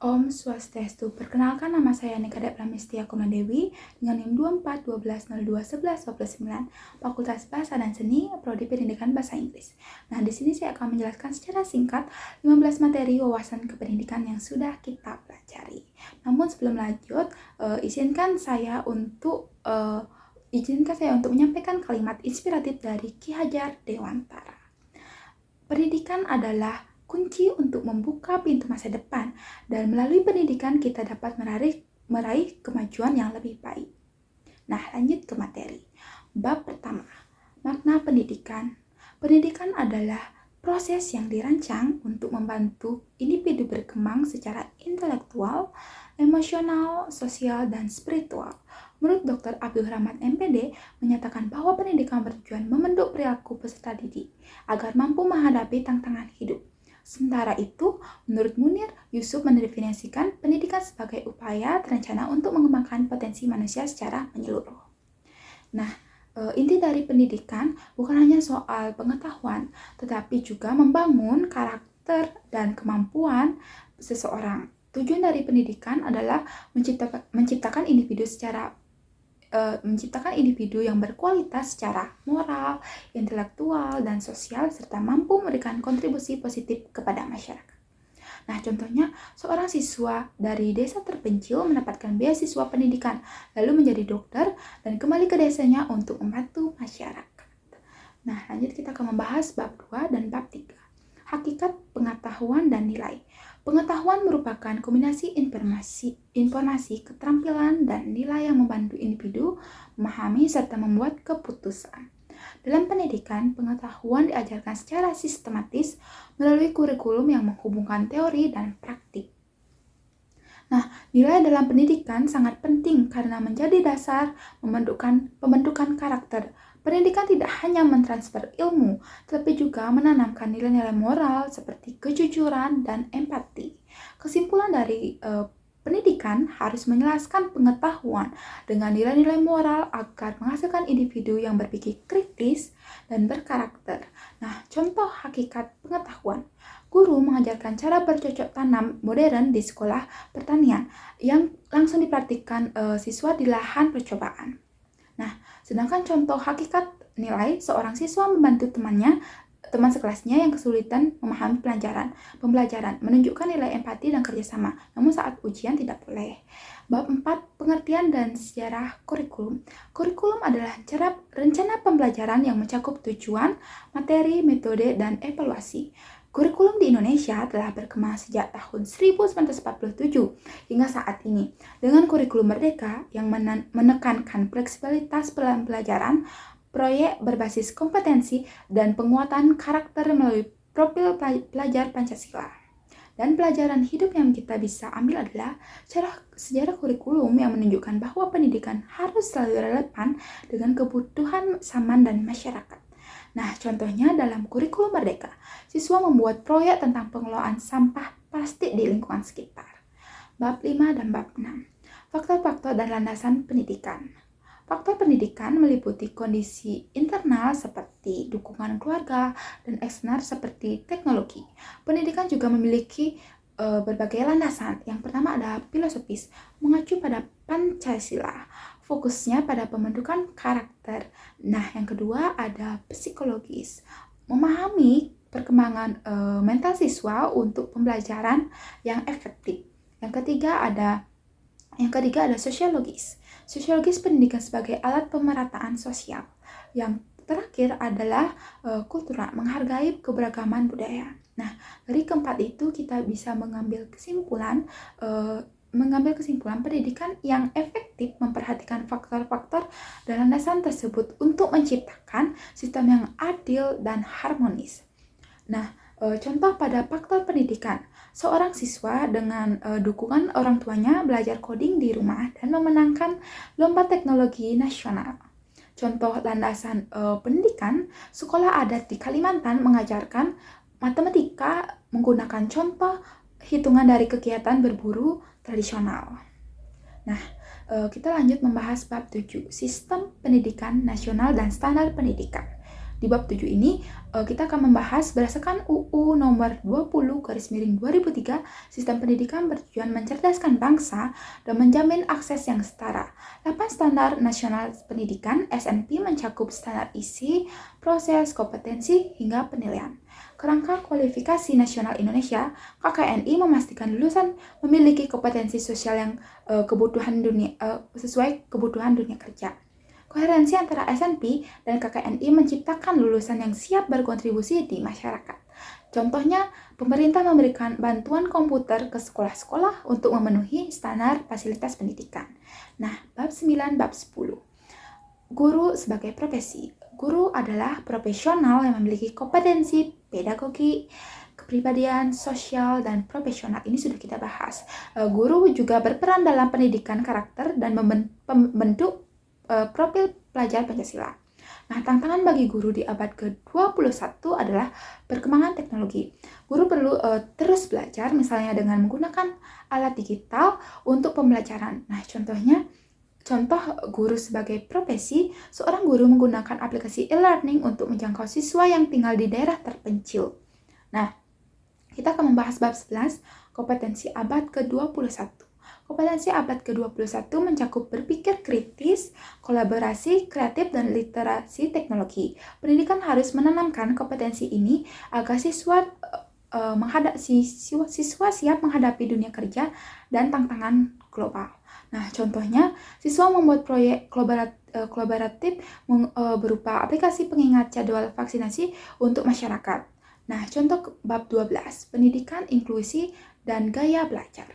Om Swastiastu. Perkenalkan, nama saya Nikada Pramestia Kumadewi dengan NIM 2412021129, Fakultas Bahasa dan Seni, Prodi Pendidikan Bahasa Inggris. Nah, di sini saya akan menjelaskan secara singkat 15 materi wawasan kependidikan yang sudah kita pelajari. Namun sebelum lanjut, izinkan saya untuk menyampaikan kalimat inspiratif dari Ki Hajar Dewantara. Pendidikan adalah kunci untuk membuka pintu masa depan, dan melalui pendidikan kita dapat meraih kemajuan yang lebih baik. Nah, lanjut ke materi. Bab pertama, makna pendidikan. Pendidikan adalah proses yang dirancang untuk membantu individu berkembang secara intelektual, emosional, sosial, dan spiritual. Menurut Dr. Abdul Rahmat MPD, menyatakan bahwa pendidikan bertujuan membentuk perilaku peserta didik agar mampu menghadapi tantangan hidup. Sementara itu, menurut Munir Yusuf mendefinisikan pendidikan sebagai upaya terencana untuk mengembangkan potensi manusia secara menyeluruh. Nah, inti dari pendidikan bukan hanya soal pengetahuan, tetapi juga membangun karakter dan kemampuan seseorang. Tujuan dari pendidikan adalah menciptakan individu yang berkualitas secara moral, intelektual, dan sosial, serta mampu memberikan kontribusi positif kepada masyarakat. Nah, contohnya, seorang siswa dari desa terpencil mendapatkan beasiswa pendidikan, lalu menjadi dokter, dan kembali ke desanya untuk membantu masyarakat. Nah, lanjut kita akan membahas bab 2 dan bab 3. Hakikat pengetahuan dan nilai. Pengetahuan merupakan kombinasi informasi, keterampilan, dan nilai yang membantu individu memahami serta membuat keputusan. Dalam pendidikan, pengetahuan diajarkan secara sistematis melalui kurikulum yang menghubungkan teori dan praktik. Nah, nilai dalam pendidikan sangat penting karena menjadi dasar pembentukan karakter. Pendidikan tidak hanya mentransfer ilmu, tetapi juga menanamkan nilai-nilai moral seperti kejujuran dan empati. Kesimpulan dari pendidikan harus menjelaskan pengetahuan dengan nilai-nilai moral agar menghasilkan individu yang berpikir kritis dan berkarakter. Nah, contoh hakikat pengetahuan. Guru mengajarkan cara bercocok tanam modern di sekolah pertanian yang langsung dipraktikkan siswa di lahan percobaan. Nah, sedangkan contoh hakikat nilai, seorang siswa membantu teman sekelasnya yang kesulitan memahami pembelajaran, menunjukkan nilai empati dan kerjasama, namun saat ujian tidak boleh. Bab 4, pengertian dan sejarah kurikulum. Kurikulum adalah rencana pembelajaran yang mencakup tujuan, materi, metode, dan evaluasi. Kurikulum di Indonesia telah berkembang sejak tahun 1947 hingga saat ini, dengan kurikulum merdeka yang menekankan fleksibilitas pembelajaran, proyek berbasis kompetensi, dan penguatan karakter melalui profil pelajar Pancasila. Dan pelajaran hidup yang kita bisa ambil adalah sejarah kurikulum yang menunjukkan bahwa pendidikan harus selalu relevan dengan kebutuhan zaman dan masyarakat. Nah, contohnya dalam kurikulum merdeka, siswa membuat proyek tentang pengelolaan sampah plastik di lingkungan sekitar. Bab 5 dan bab 6. Faktor-faktor dan landasan pendidikan. Faktor pendidikan meliputi kondisi internal seperti dukungan keluarga dan eksternal seperti teknologi. Pendidikan juga memiliki berbagai landasan. Yang pertama adalah filosofis, mengacu pada Pancasila, fokusnya pada pembentukan karakter. Nah, yang kedua ada psikologis, memahami perkembangan mental siswa untuk pembelajaran yang efektif. Yang ketiga ada sosiologis. Sosiologis pendidikan sebagai alat pemerataan sosial. Yang terakhir adalah kultural, menghargai keberagaman budaya. Nah, dari keempat itu kita bisa mengambil kesimpulan pendidikan yang efektif memperhatikan faktor-faktor dan landasan tersebut untuk menciptakan sistem yang adil dan harmonis. Nah, contoh pada faktor pendidikan, seorang siswa dengan dukungan orang tuanya belajar coding di rumah dan memenangkan lomba teknologi nasional. Contoh landasan pendidikan, sekolah adat di Kalimantan mengajarkan matematika menggunakan contoh hitungan dari kegiatan berburu tradisional. Nah, kita lanjut membahas bab 7, sistem pendidikan nasional dan standar pendidikan. di bab 7 ini kita akan membahas berdasarkan UU nomor 20/2003 sistem pendidikan bertujuan mencerdaskan bangsa dan menjamin akses yang setara. 8 standar nasional pendidikan SNP mencakup standar isi, proses, kompetensi, hingga penilaian. Kerangka Kualifikasi Nasional Indonesia (KKNI) memastikan lulusan memiliki kompetensi sosial yang sesuai kebutuhan dunia kerja. Koherensi antara SNP dan KKNI menciptakan lulusan yang siap berkontribusi di masyarakat. Contohnya, pemerintah memberikan bantuan komputer ke sekolah-sekolah untuk memenuhi standar fasilitas pendidikan. Nah, bab 9, bab 10. Guru sebagai profesi. Guru adalah profesional yang memiliki kompetensi pedagogi, kepribadian, sosial, dan profesional. Ini sudah kita bahas. Guru juga berperan dalam pendidikan karakter dan membentuk profil pelajar Pancasila. Nah, tantangan bagi guru di abad ke-21 adalah perkembangan teknologi. Guru perlu terus belajar, misalnya dengan menggunakan alat digital untuk pembelajaran. Nah, contoh guru sebagai profesi, seorang guru menggunakan aplikasi e-learning untuk menjangkau siswa yang tinggal di daerah terpencil. Nah, kita akan membahas bab 11, kompetensi abad ke-21. Kompetensi abad ke-21 mencakup berpikir kritis, kolaborasi, kreatif, dan literasi teknologi. Pendidikan harus menanamkan kompetensi ini agar siswa siap menghadapi dunia kerja dan tantangan global. Nah, contohnya, siswa membuat proyek kolaboratif berupa aplikasi pengingat jadwal vaksinasi untuk masyarakat. Nah, contoh bab 12, pendidikan inklusi dan gaya belajar.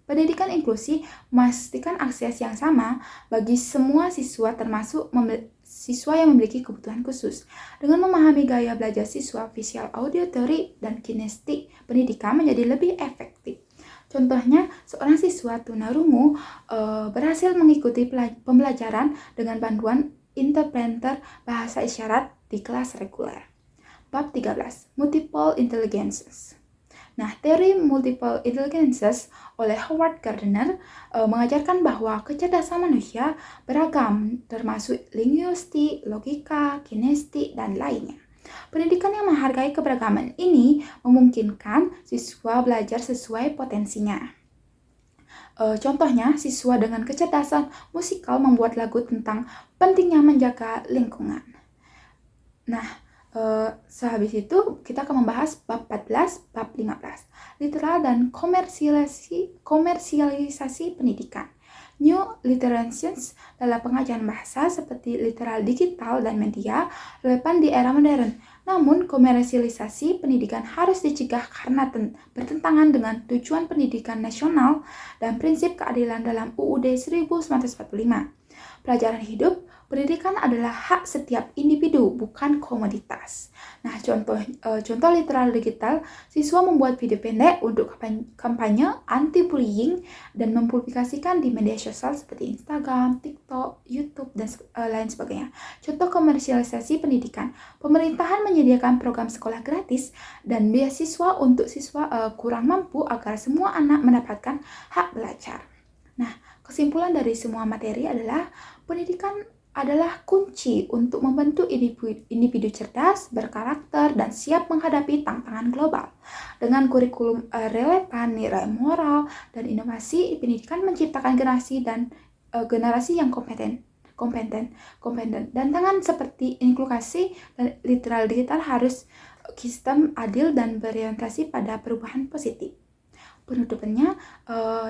Pendidikan inklusi memastikan akses yang sama bagi semua siswa termasuk siswa yang memiliki kebutuhan khusus. Dengan memahami gaya belajar siswa, visual, auditory, dan kinestetik, pendidikan menjadi lebih efektif. Contohnya, seorang siswa tunarungu berhasil mengikuti pembelajaran dengan bantuan interpreter bahasa isyarat di kelas reguler. Bab 13, Multiple Intelligences. Nah, teori multiple intelligences oleh Howard Gardner mengajarkan bahwa kecerdasan manusia beragam, termasuk linguistik, logika, kinestetik, dan lainnya. Pendidikan yang menghargai keberagaman ini memungkinkan siswa belajar sesuai potensinya. Contohnya, siswa dengan kecerdasan musikal membuat lagu tentang pentingnya menjaga lingkungan. Nah, sehabis itu kita akan membahas bab 14, bab 15, literal dan komersialisasi pendidikan. New literations dalam pengajaran bahasa seperti literal digital dan media relevan di era modern. Namun, komersialisasi pendidikan harus dicegah karena bertentangan dengan tujuan pendidikan nasional dan prinsip keadilan dalam UUD 1945. Pelajaran hidup, pendidikan adalah hak setiap individu, bukan komoditas. Nah, contoh literal digital, siswa membuat video pendek untuk kampanye anti-bullying dan mempublikasikan di media sosial seperti Instagram, TikTok, YouTube, dan lain sebagainya. Contoh komersialisasi pendidikan, pemerintahan menyediakan program sekolah gratis dan beasiswa untuk siswa kurang mampu agar semua anak mendapatkan hak belajar. Nah, kesimpulan dari semua materi adalah pendidikan adalah kunci untuk membentuk individu cerdas, berkarakter, dan siap menghadapi tantangan global. Dengan kurikulum relevan, nilai moral, dan inovasi, pendidikan menciptakan generasi yang kompeten. Tantangan seperti inklusi dan literal digital harus sistem adil dan berorientasi pada perubahan positif. Penutupannya,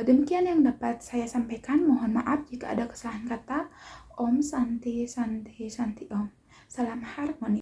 demikian yang dapat saya sampaikan. Mohon maaf jika ada kesalahan kata. Om Santi Santi Santi Om. Salam harmoni.